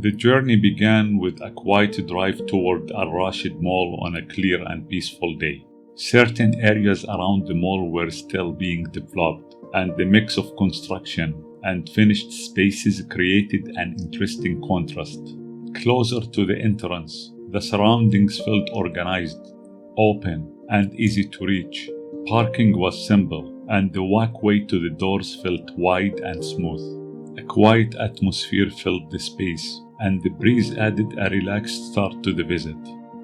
The journey began with a quiet drive toward Al Rashid Mall on a clear and peaceful day. Certain areas around the mall were still being developed, and the mix of construction and finished spaces created an interesting contrast. Closer to the entrance, the surroundings felt organized, open, and easy to reach. Parking was simple, and the walkway to the doors felt wide and smooth. A quiet atmosphere filled the space, and the breeze added a relaxed start to the visit.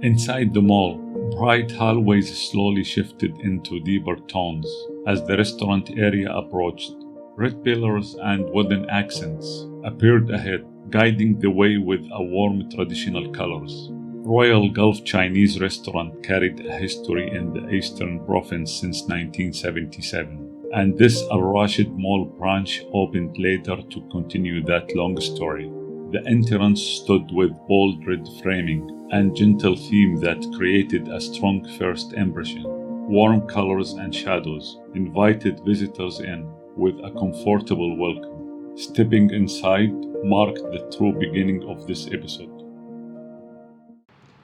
Inside the mall, bright hallways slowly shifted into deeper tones as the restaurant area approached. Red pillars and wooden accents appeared ahead, guiding the way with a warm traditional colors. Royal Gulf Chinese Restaurant carried a history in the Eastern Province since 1977, and this Al Rashid Mall branch opened later to continue that long story. The entrance stood with bold red framing and gentle theme that created a strong first impression. Warm colors and shadows invited visitors in with a comfortable welcome. Stepping inside marked the true beginning of this episode.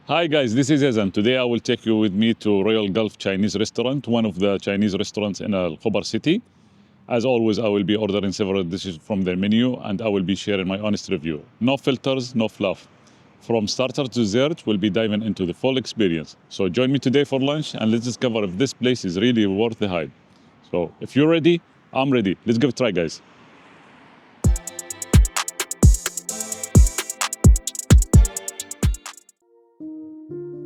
Hi guys, this is Yazan. Today I will take you with me to Royal Gulf Chinese Restaurant, one of the Chinese restaurants in Khobar city. As always, I will be ordering several dishes from their menu and I will be sharing my honest review. No filters, no fluff. From starter to dessert, we'll be diving into the full experience. So join me today for lunch and let's discover if this place is really worth the hype. So if you're ready, I'm ready. Let's give it a try, guys.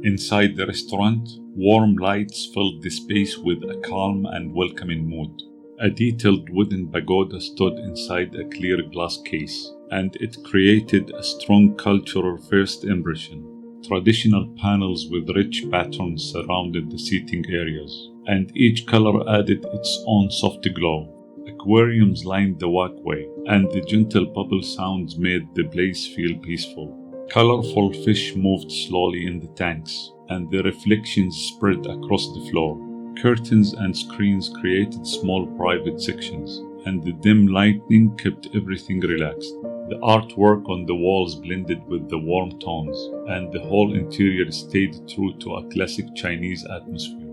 Inside the restaurant, warm lights filled the space with a calm and welcoming mood. A detailed wooden pagoda stood inside a clear glass case, and it created a strong cultural first impression. Traditional panels with rich patterns surrounded the seating areas, and each color added its own soft glow. Aquariums lined the walkway, and the gentle bubble sounds made the place feel peaceful. Colorful fish moved slowly in the tanks, and the reflections spread across the floor. Curtains and screens created small private sections, and the dim lighting kept everything relaxed. The artwork on the walls blended with the warm tones, and the whole interior stayed true to a classic Chinese atmosphere.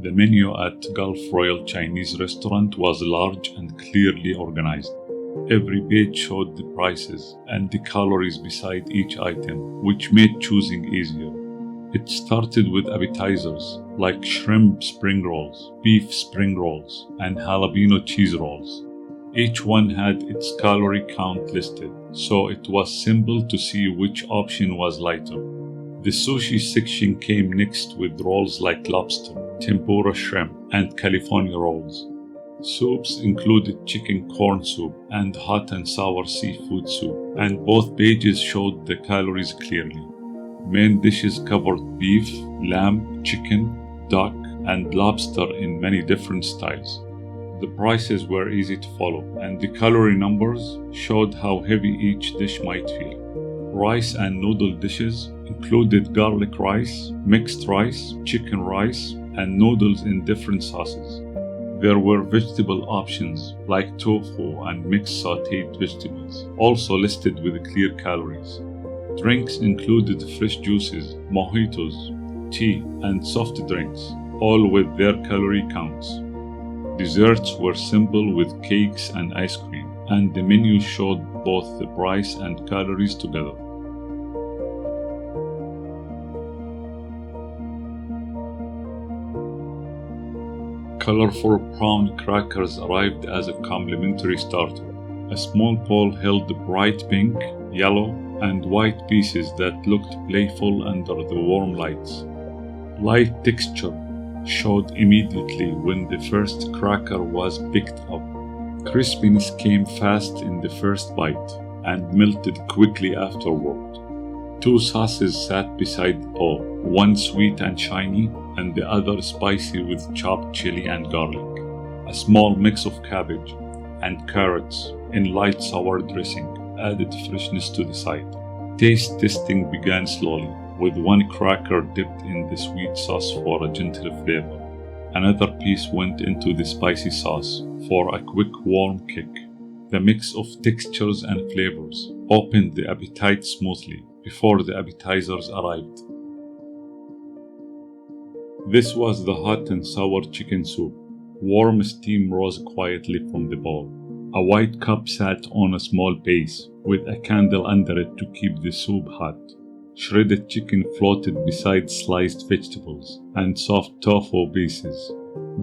The menu at Gulf Royal Chinese Restaurant was large and clearly organized. Every page showed the prices and the calories beside each item, which made choosing easier. It started with appetizers like shrimp spring rolls, beef spring rolls, and jalapeno cheese rolls. Each one had its calorie count listed, so it was simple to see which option was lighter. The sushi section came next with rolls like lobster, tempura shrimp, and California rolls. Soups included chicken corn soup and hot and sour seafood soup, and both pages showed the calories clearly. Main dishes covered beef, lamb, chicken, duck, and lobster in many different styles. The prices were easy to follow, and the calorie numbers showed how heavy each dish might feel. Rice and noodle dishes included garlic rice, mixed rice, chicken rice, and noodles in different sauces. There were vegetable options like tofu and mixed sautéed vegetables, also listed with clear calories. Drinks included fresh juices, mojitos, tea, and soft drinks, all with their calorie counts. Desserts were simple with cakes and ice cream, and the menu showed both the price and calories together. Colorful prawn crackers arrived as a complimentary starter. A small bowl held bright pink, yellow, and white pieces that looked playful under the warm lights. Light texture showed immediately when the first cracker was picked up. Crispiness came fast in the first bite and melted quickly afterward. Two sauces sat beside the bowl, one sweet and shiny, and the other spicy with chopped chili and garlic. A small mix of cabbage and carrots in light sour dressing added freshness to the side. Taste testing began slowly, with one cracker dipped in the sweet sauce for a gentle flavor. Another piece went into the spicy sauce for a quick warm kick. The mix of textures and flavors opened the appetite smoothly before the appetizers arrived. This was the hot and sour chicken soup. Warm steam rose quietly from the bowl. A white cup sat on a small base with a candle under it to keep the soup hot. Shredded chicken floated beside sliced vegetables and soft tofu pieces.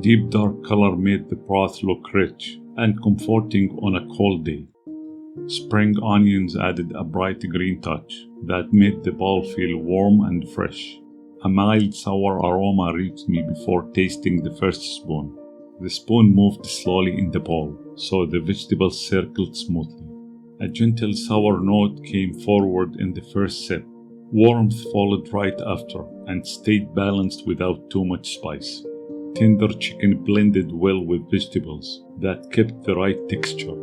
Deep dark color made the broth look rich and comforting on a cold day. Spring onions added a bright green touch that made the bowl feel warm and fresh. A mild sour aroma reached me before tasting the first spoon. The spoon moved slowly in the bowl, so the vegetables circled smoothly. A gentle sour note came forward in the first sip. Warmth followed right after and stayed balanced without too much spice. Tender chicken blended well with vegetables that kept the right texture.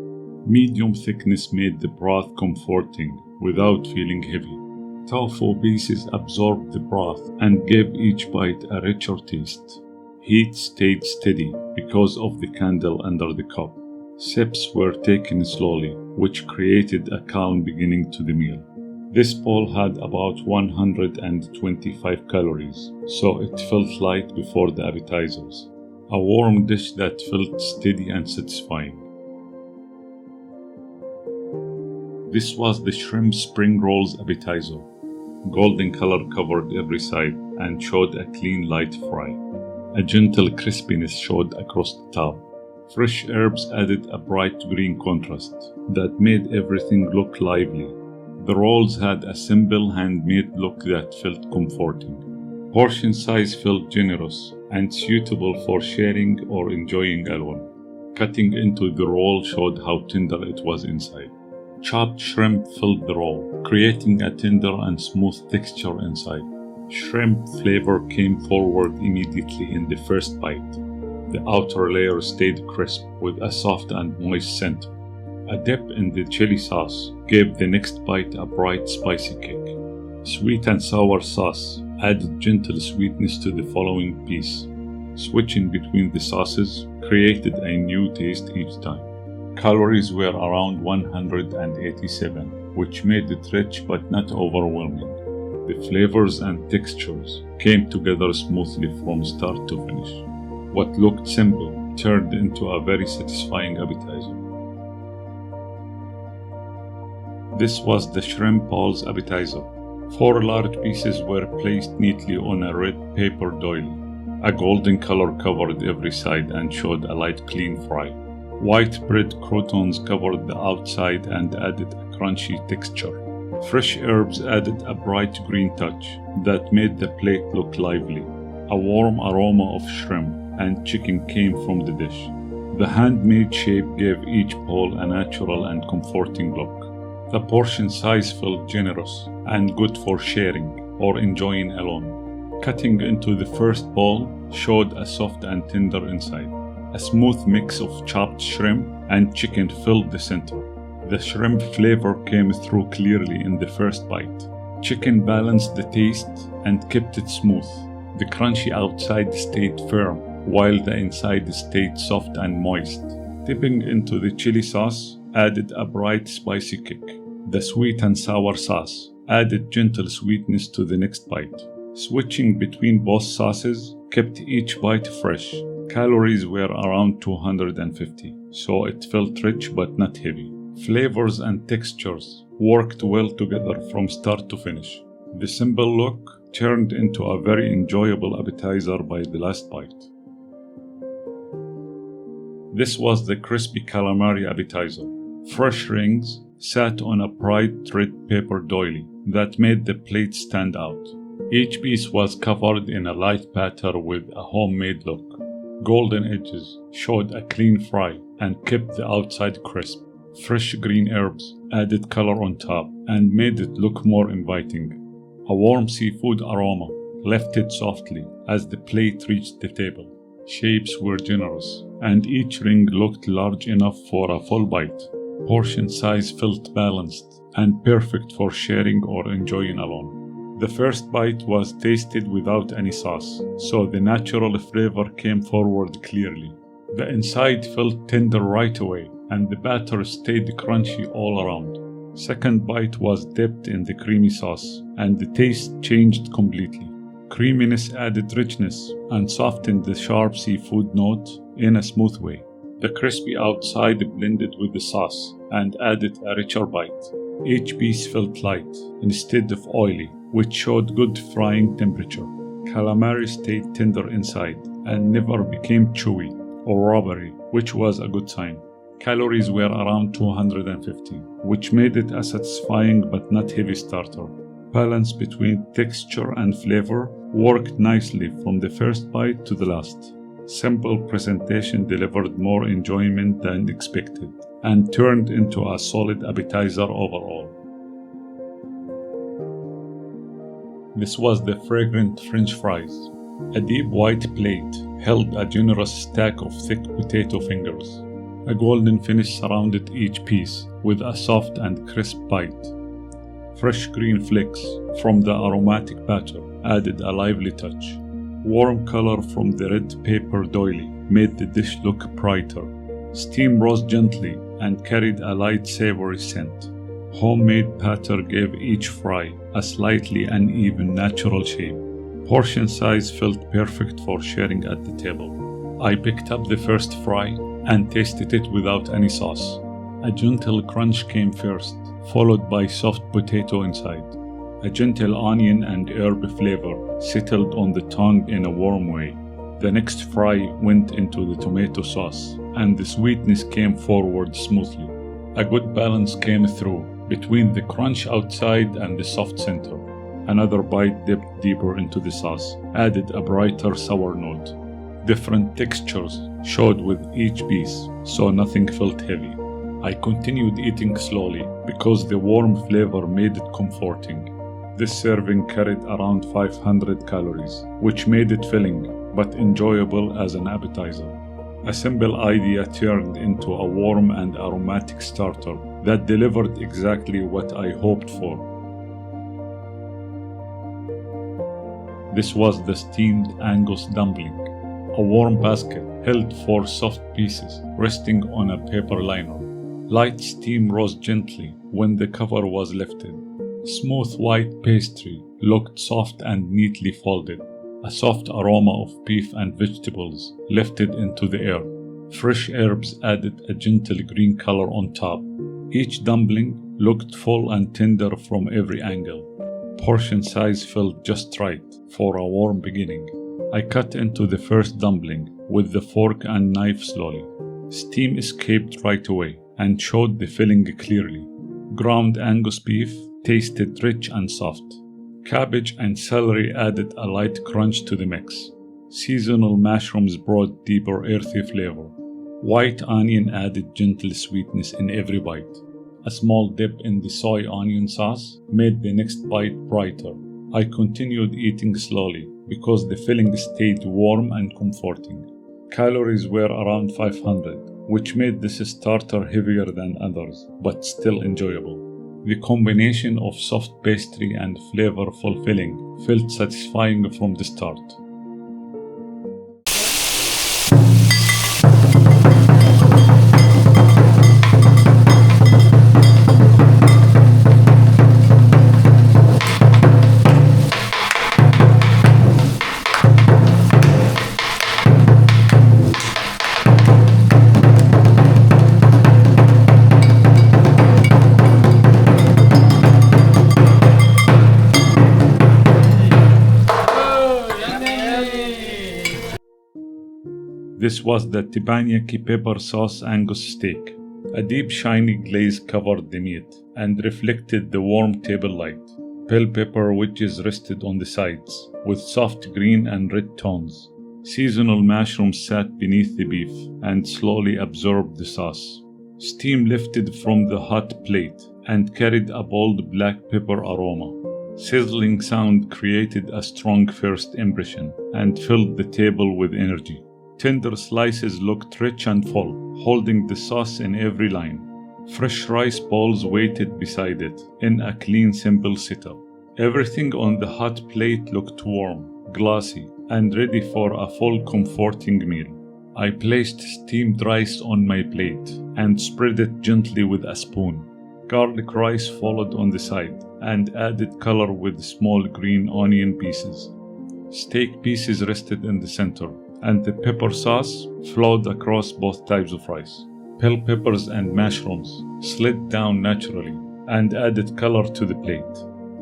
Medium thickness made the broth comforting without feeling heavy. Tofu pieces absorbed the broth and gave each bite a richer taste. Heat stayed steady because of the candle under the cup. Sips were taken slowly, which created a calm beginning to the meal. This bowl had about 125 calories, so it felt light before the appetizers. A warm dish that felt steady and satisfying. This was the shrimp spring rolls appetizer. Golden color covered every side and showed a clean light fry. A gentle crispiness showed across the top. Fresh herbs added a bright green contrast that made everything look lively. The rolls had a simple handmade look that felt comforting. Portion size felt generous and suitable for sharing or enjoying alone. Cutting into the roll showed how tender it was inside. Chopped shrimp filled the roll, creating a tender and smooth texture inside. Shrimp flavor came forward immediately in the first bite. The outer layer stayed crisp with a soft and moist center. A dip in the chili sauce gave the next bite a bright spicy kick. Sweet and sour sauce added gentle sweetness to the following piece. Switching between the sauces created a new taste each time. Calories were around 187, which made it rich but not overwhelming. The flavors and textures came together smoothly from start to finish. What looked simple turned into a very satisfying appetizer. This was the shrimp balls appetizer. 4 large pieces were placed neatly on a red paper doily. A golden color covered every side and showed a light clean fry. White bread croutons covered the outside and added a crunchy texture. Fresh herbs added a bright green touch that made the plate look lively. A warm aroma of shrimp and chicken came from the dish. The handmade shape gave each bowl a natural and comforting look. The portion size felt generous and good for sharing or enjoying alone. Cutting into the first bowl showed a soft and tender inside. A smooth mix of chopped shrimp and chicken filled the center. The shrimp flavor came through clearly in the first bite. Chicken balanced the taste and kept it smooth. The crunchy outside stayed firm, while the inside stayed soft and moist. Dipping into the chili sauce added a bright spicy kick. The sweet and sour sauce added gentle sweetness to the next bite. Switching between both sauces kept each bite fresh. Calories were around 250, so it felt rich but not heavy. Flavors and textures worked well together from start to finish. The simple look turned into a very enjoyable appetizer by the last bite. This was the crispy calamari appetizer. Fresh rings sat on a bright red paper doily that made the plate stand out. Each piece was covered in a light batter with a homemade look. Golden edges showed a clean fry and kept the outside crisp. Fresh green herbs added color on top and made it look more inviting. A warm seafood aroma lifted softly as the plate reached the table. Shapes were generous, and each ring looked large enough for a full bite. Portion size felt balanced and perfect for sharing or enjoying alone. The first bite was tasted without any sauce, so the natural flavor came forward clearly. The inside felt tender right away, and the batter stayed crunchy all around. Second bite was dipped in the creamy sauce, and the taste changed completely. Creaminess added richness and softened the sharp seafood note in a smooth way. The crispy outside blended with the sauce and added a richer bite. Each piece felt light instead of oily, which showed good frying temperature. Calamari stayed tender inside and never became chewy or rubbery, which was a good sign. Calories were around 250, which made it a satisfying but not heavy starter. Balance between texture and flavor worked nicely from the first bite to the last. Simple presentation delivered more enjoyment than expected and turned into a solid appetizer overall. This was the fragrant French fries. A deep white plate held a generous stack of thick potato fingers. A golden finish surrounded each piece with a soft and crisp bite. Fresh green flakes from the aromatic batter added a lively touch. Warm color from the red paper doily made the dish look brighter. Steam rose gently and carried a light savory scent. Homemade batter gave each fry a slightly uneven natural shape. Portion size felt perfect for sharing at the table. I picked up the first fry and tasted it without any sauce. A gentle crunch came first, followed by soft potato inside. A gentle onion and herb flavor settled on the tongue in a warm way. The next fry went into the tomato sauce, and the sweetness came forward smoothly. A good balance came through between the crunch outside and the soft center. Another bite dipped deeper into the sauce added a brighter sour note. Different textures showed with each piece, so nothing felt heavy. I continued eating slowly because the warm flavor made it comforting. This serving carried around 500 calories, which made it filling but enjoyable as an appetizer. A simple idea turned into a warm and aromatic starter that delivered exactly what I hoped for. This was the steamed Angus dumpling, a warm basket held 4 soft pieces resting on a paper liner. Light steam rose gently when the cover was lifted. Smooth white pastry looked soft and neatly folded. A soft aroma of beef and vegetables lifted into the air. Fresh herbs added a gentle green color on top. Each dumpling looked full and tender from every angle. Portion size felt just right for a warm beginning. I cut into the first dumpling with the fork and knife slowly. Steam escaped right away and showed the filling clearly. Ground Angus beef tasted rich and soft. Cabbage and celery added a light crunch to the mix. Seasonal mushrooms brought deeper earthy flavor. White onion added gentle sweetness in every bite. A small dip in the soy onion sauce made the next bite brighter. I continued eating slowly because the filling stayed warm and comforting. Calories were around 500, which made this starter heavier than others, but still enjoyable. The combination of soft pastry and flavorful filling felt satisfying from the start. This was the teppanyaki pepper sauce Angus steak. A deep shiny glaze covered the meat and reflected the warm table light. Bell pepper wedges rested on the sides with soft green and red tones. Seasonal mushrooms sat beneath the beef and slowly absorbed the sauce. Steam lifted from the hot plate and carried a bold black pepper aroma. Sizzling sound created a strong first impression and filled the table with energy. Tender slices looked rich and full, holding the sauce in every line. Fresh rice balls waited beside it in a clean, simple setup. Everything on the hot plate looked warm, glossy, and ready for a full comforting meal. I placed steamed rice on my plate and spread it gently with a spoon. Garlic rice followed on the side and added color with small green onion pieces. Steak pieces rested in the center, and the pepper sauce flowed across both types of rice. Bell peppers and mushrooms slid down naturally and added color to the plate.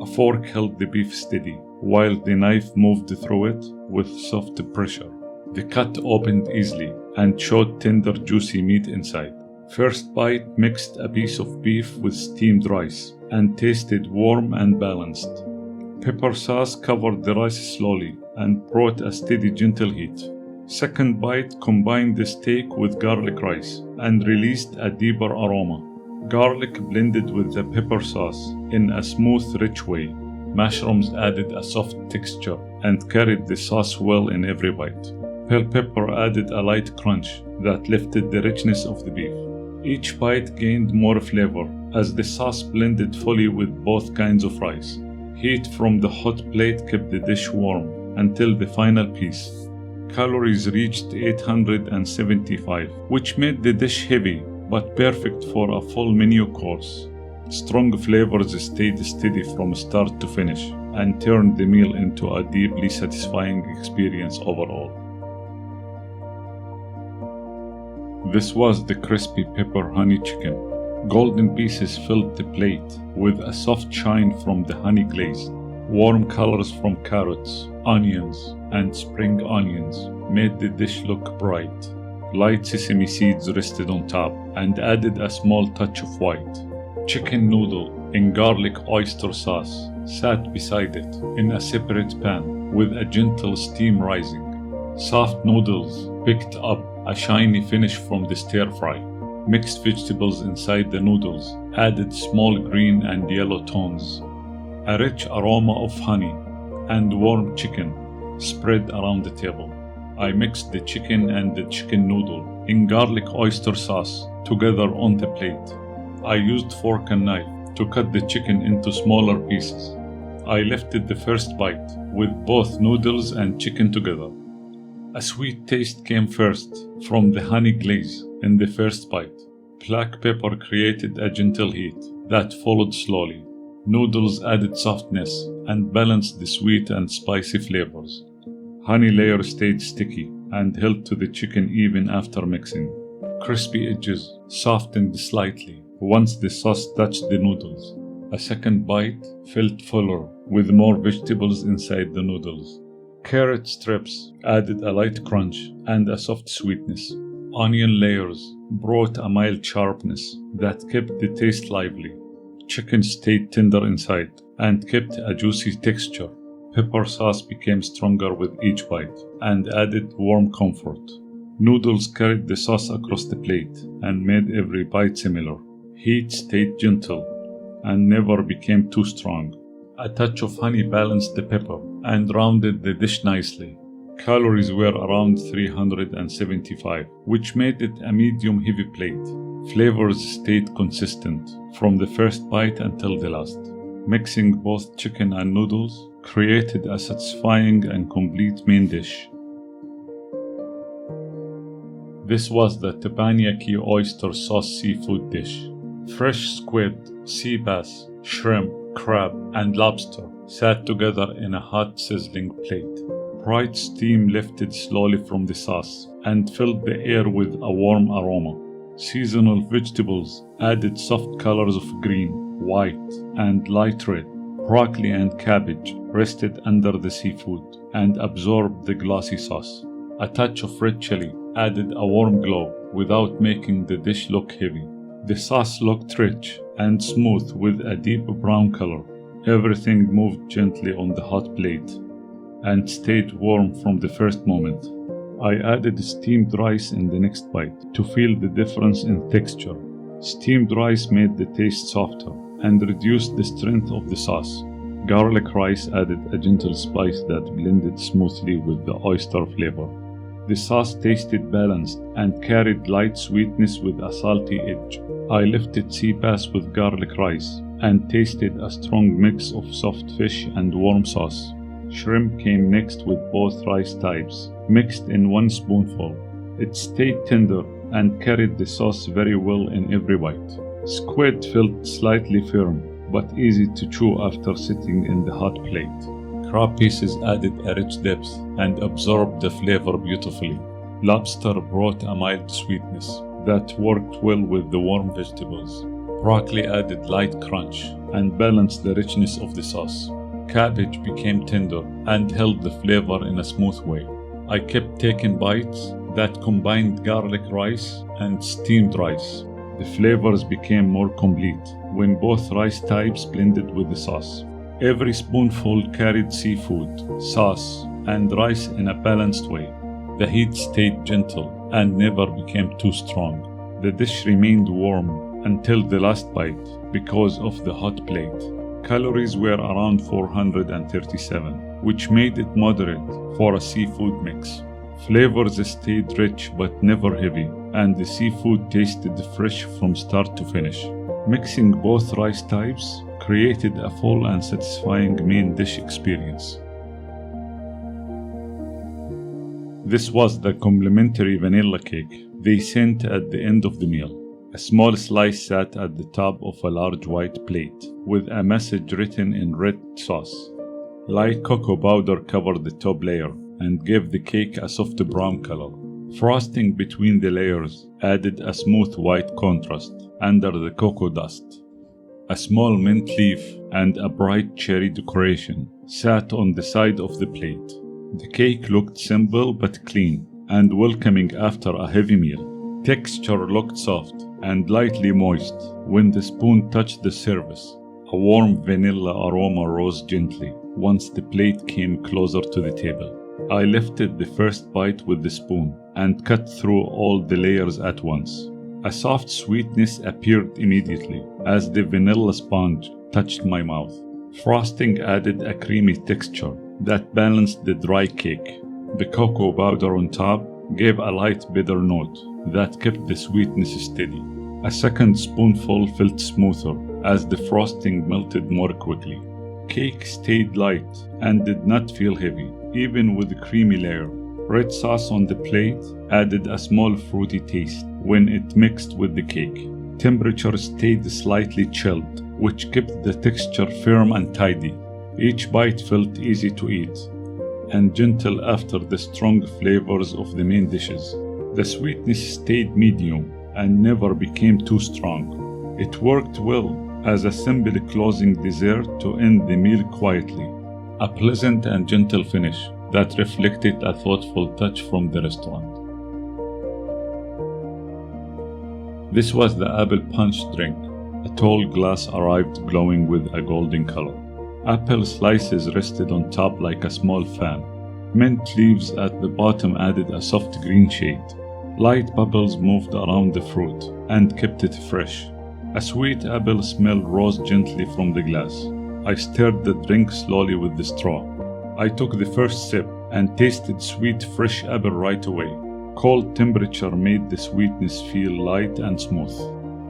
A fork held the beef steady, while the knife moved through it with soft pressure. The cut opened easily and showed tender, juicy meat inside. First bite mixed a piece of beef with steamed rice and tasted warm and balanced. Pepper sauce covered the rice slowly and brought a steady, gentle heat. Second bite combined the steak with garlic rice and released a deeper aroma. Garlic blended with the pepper sauce in a smooth, rich way. Mushrooms added a soft texture and carried the sauce well in every bite. Bell pepper added a light crunch that lifted the richness of the beef. Each bite gained more flavor as the sauce blended fully with both kinds of rice. Heat from the hot plate kept the dish warm until the final piece. Calories reached 875, which made the dish heavy but perfect for a full menu course. Strong flavors stayed steady from start to finish and turned the meal into a deeply satisfying experience overall. This was the crispy pepper honey chicken. Golden pieces filled the plate with a soft shine from the honey glaze. Warm colors from carrots, onions, and spring onions made the dish look bright. Light sesame seeds rested on top and added a small touch of white. Chicken noodle in garlic oyster sauce sat beside it in a separate pan with a gentle steam rising. Soft noodles picked up a shiny finish from the stir fry. Mixed vegetables inside the noodles added small green and yellow tones. A rich aroma of honey and warm chicken spread around the table. I mixed the chicken and the chicken noodle in garlic oyster sauce together on the plate. I used fork and knife to cut the chicken into smaller pieces. I lifted the first bite with both noodles and chicken together. A sweet taste came first from the honey glaze in the first bite. Black pepper created a gentle heat that followed slowly. Noodles added softness and balanced the sweet and spicy flavors. Honey layer stayed sticky and held to the chicken even after mixing. Crispy edges softened slightly once the sauce touched the noodles. A second bite felt fuller with more vegetables inside the noodles. Carrot strips added a light crunch and a soft sweetness. Onion layers brought a mild sharpness that kept the taste lively. Chicken stayed tender inside and kept a juicy texture. Pepper sauce became stronger with each bite and added warm comfort. Noodles carried the sauce across the plate and made every bite similar. Heat stayed gentle and never became too strong. A touch of honey balanced the pepper and rounded the dish nicely. Calories were around 375, which made it a medium-heavy plate. Flavors stayed consistent from the first bite until the last. Mixing both chicken and noodles created a satisfying and complete main dish. This was the teppanyaki oyster sauce seafood dish. Fresh squid, sea bass, shrimp, crab, and lobster sat together in a hot, sizzling plate. Bright steam lifted slowly from the sauce and filled the air with a warm aroma. Seasonal vegetables added soft colors of green, white, and light red. Broccoli and cabbage rested under the seafood and absorbed the glossy sauce. A touch of red chili added a warm glow without making the dish look heavy. The sauce looked rich and smooth with a deep brown color. Everything moved gently on the hot plate and stayed warm from the first moment. I added steamed rice in the next bite to feel the difference in texture. Steamed rice made the taste softer and reduced the strength of the sauce. Garlic rice added a gentle spice that blended smoothly with the oyster flavor. The sauce tasted balanced and carried light sweetness with a salty edge. I lifted sea bass with garlic rice and tasted a strong mix of soft fish and warm sauce. Shrimp came next with both rice types, mixed in one spoonful. It stayed tender and carried the sauce very well in every bite. Squid felt slightly firm, but easy to chew after sitting in the hot plate. Crab pieces added a rich depth and absorbed the flavor beautifully. Lobster brought a mild sweetness that worked well with the warm vegetables. Broccoli added light crunch and balanced the richness of the sauce. Cabbage became tender and held the flavor in a smooth way. I kept taking bites that combined garlic rice and steamed rice. The flavors became more complete when both rice types blended with the sauce. Every spoonful carried seafood, sauce, and rice in a balanced way. The heat stayed gentle and never became too strong. The dish remained warm until the last bite because of the hot plate. Calories were around 437, which made it moderate for a seafood mix. Flavors stayed rich but never heavy, and the seafood tasted fresh from start to finish. Mixing both rice types created a full and satisfying main dish experience. This was the complimentary vanilla cake they sent at the end of the meal. A small slice sat at the top of a large white plate with a message written in red sauce. Light cocoa powder covered the top layer and gave the cake a soft brown color. Frosting between the layers added a smooth white contrast under the cocoa dust. A small mint leaf and a bright cherry decoration sat on the side of the plate. The cake looked simple but clean and welcoming after a heavy meal. Texture looked soft and lightly moist when the spoon touched the surface. A warm vanilla aroma rose gently once the plate came closer to the table. I lifted the first bite with the spoon and cut through all the layers at once. A soft sweetness appeared immediately as the vanilla sponge touched my mouth. Frosting added a creamy texture that balanced the dry cake. The cocoa powder on top gave a light bitter note that kept the sweetness steady. A second spoonful felt smoother as the frosting melted more quickly. Cake stayed light and did not feel heavy, even with the creamy layer. Red sauce on the plate added a small fruity taste when it mixed with the cake. Temperature stayed slightly chilled, which kept the texture firm and tidy. Each bite felt easy to eat and gentle after the strong flavors of the main dishes. The sweetness stayed medium and never became too strong. It worked well as a simple closing dessert to end the meal quietly. A pleasant and gentle finish that reflected a thoughtful touch from the restaurant. This was the apple punch drink. A tall glass arrived glowing with a golden color. Apple slices rested on top like a small fan. Mint leaves at the bottom added a soft green shade. Light bubbles moved around the fruit and kept it fresh. A sweet apple smell rose gently from the glass. I stirred the drink slowly with the straw. I took the first sip and tasted sweet fresh apple right away. Cold temperature made the sweetness feel light and smooth.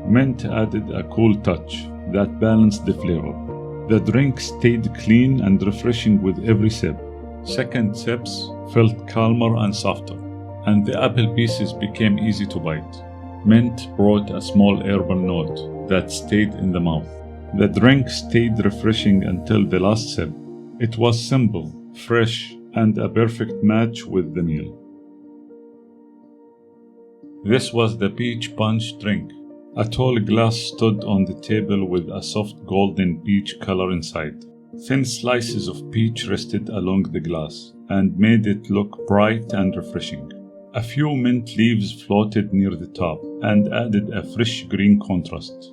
Mint added a cool touch that balanced the flavor. The drink stayed clean and refreshing with every sip. Second sips felt calmer and softer, and the apple pieces became easy to bite. Mint brought a small herbal note that stayed in the mouth. The drink stayed refreshing until the last sip. It was simple, fresh, and a perfect match with the meal. This was the peach punch drink. A tall glass stood on the table with a soft golden peach color inside. Thin slices of peach rested along the glass and made it look bright and refreshing. A few mint leaves floated near the top and added a fresh green contrast.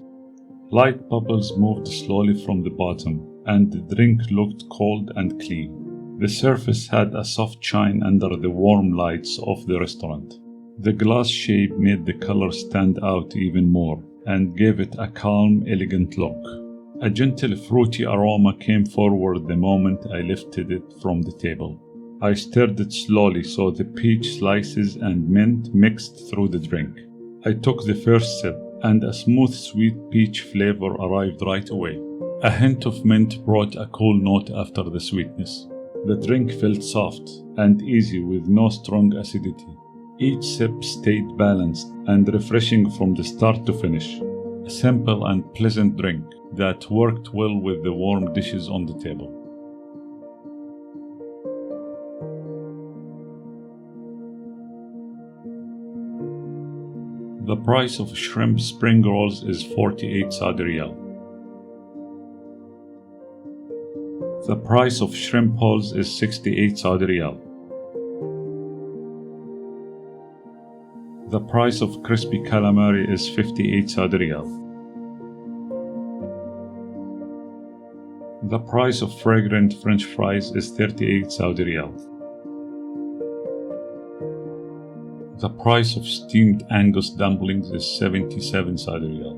Light bubbles moved slowly from the bottom, and the drink looked cold and clean. The surface had a soft shine under the warm lights of the restaurant. The glass shape made the color stand out even more and gave it a calm, elegant look. A gentle fruity aroma came forward the moment I lifted it from the table. I stirred it slowly so the peach slices and mint mixed through the drink. I took the first sip and a smooth sweet peach flavor arrived right away. A hint of mint brought a cool note after the sweetness. The drink felt soft and easy with no strong acidity. Each sip stayed balanced and refreshing from the start to finish. A simple and pleasant drink that worked well with the warm dishes on the table. The price of shrimp spring rolls is 48 Saudi Riyal. The price of shrimp holes is 68 Saudi Riyal. The price of crispy calamari is 58 Saudi Riyal. The price of fragrant French fries is 38 Saudi Riyal. The price of steamed Angus dumplings is 77 Saudi Riyal.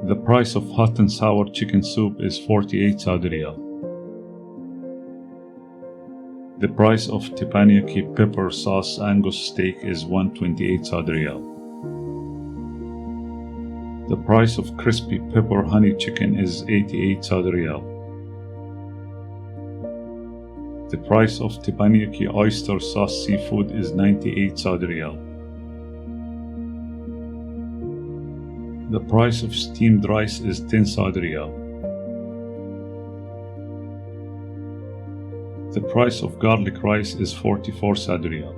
The price of hot and sour chicken soup is 48 Saudi Riyal. The price of teppanyaki pepper sauce Angus steak is 128 Saudi Riyal. The price of crispy pepper honey chicken is 88 Saudi Riyal. The price of teppanyaki oyster sauce seafood is 98 Saudi Riyal. The price of steamed rice is 10 Saudi Riyal. The price of garlic rice is 44 Saudi Riyal.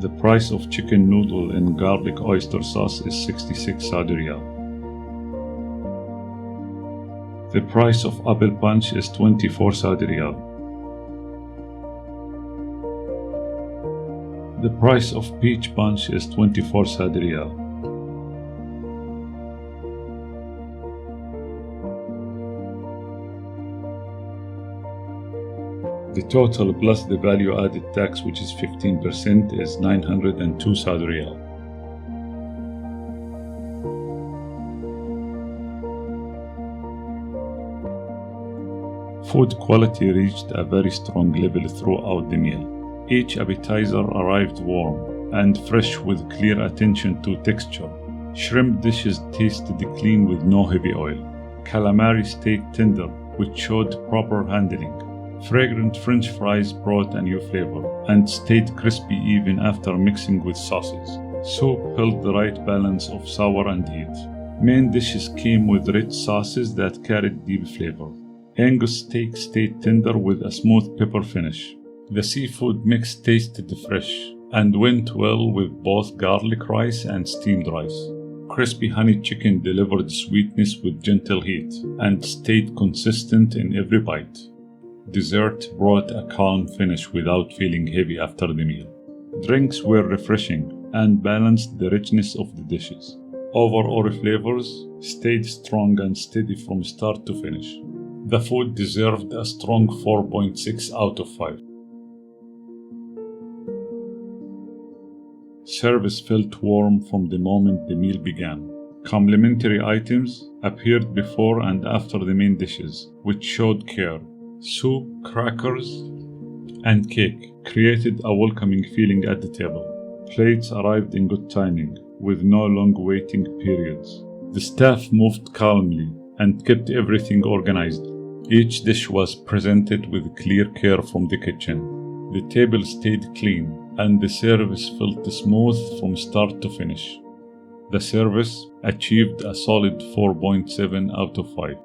The price of chicken noodle in garlic oyster sauce is 66 Saudi Riyal. The price of apple punch is 24 Saudi Riyal. The price of peach punch is 24 Saudi Riyal. The total plus the value added tax, which is 15%, is 902 Saudi Riyal. Food quality reached a very strong level throughout the meal. Each appetizer arrived warm and fresh with clear attention to texture. Shrimp dishes tasted clean with no heavy oil. Calamari stayed tender, which showed proper handling. Fragrant French fries brought a new flavor and stayed crispy even after mixing with sauces. Soup held the right balance of sour and heat. Main dishes came with rich sauces that carried deep flavor. Angus steak stayed tender with a smooth pepper finish. The seafood mix tasted fresh and went well with both garlic rice and steamed rice. Crispy honey chicken delivered sweetness with gentle heat and stayed consistent in every bite. Dessert brought a calm finish without feeling heavy after the meal. Drinks were refreshing and balanced the richness of the dishes. Overall flavors stayed strong and steady from start to finish. The food deserved a strong 4.6 out of 5. Service felt warm from the moment the meal began. Complimentary items appeared before and after the main dishes, which showed care. Soup, crackers, and cake created a welcoming feeling at the table. Plates arrived in good timing, with no long waiting periods. The staff moved calmly and kept everything organized. Each dish was presented with clear care from the kitchen. The table stayed clean, and the service felt smooth from start to finish. The service achieved a solid 4.7 out of 5.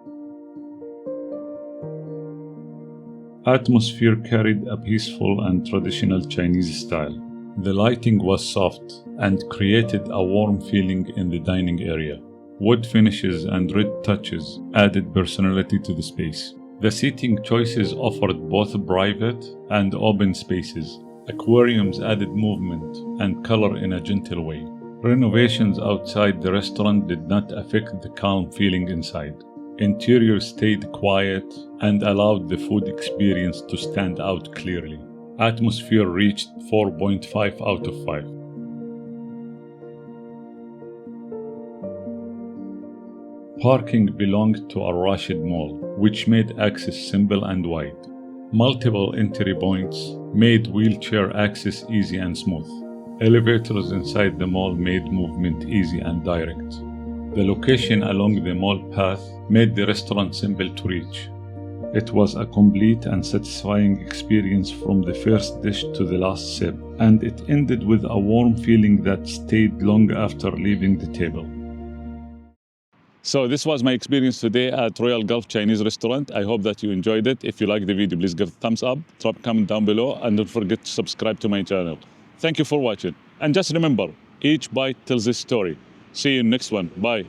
Atmosphere carried a peaceful and traditional Chinese style. The lighting was soft and created a warm feeling in the dining area. Wood finishes and red touches added personality to the space. The seating choices offered both private and open spaces. Aquariums added movement and color in a gentle way. Renovations outside the restaurant did not affect the calm feeling inside. Interior stayed quiet and allowed the food experience to stand out clearly. Atmosphere reached 4.5 out of 5. Parking belonged to Al Rashid Mall, which made access simple and wide. Multiple entry points made wheelchair access easy and smooth. Elevators inside the mall made movement easy and direct. The location along the mall path made the restaurant simple to reach. It was a complete and satisfying experience from the first dish to the last sip, and it ended with a warm feeling that stayed long after leaving the table. So this was my experience today at Royal Gulf Chinese Restaurant. I hope that you enjoyed it. If you liked the video, please give a thumbs up, drop a comment down below, and don't forget to subscribe to my channel. Thank you for watching. And just remember, each bite tells a story. See you in the next one. Bye.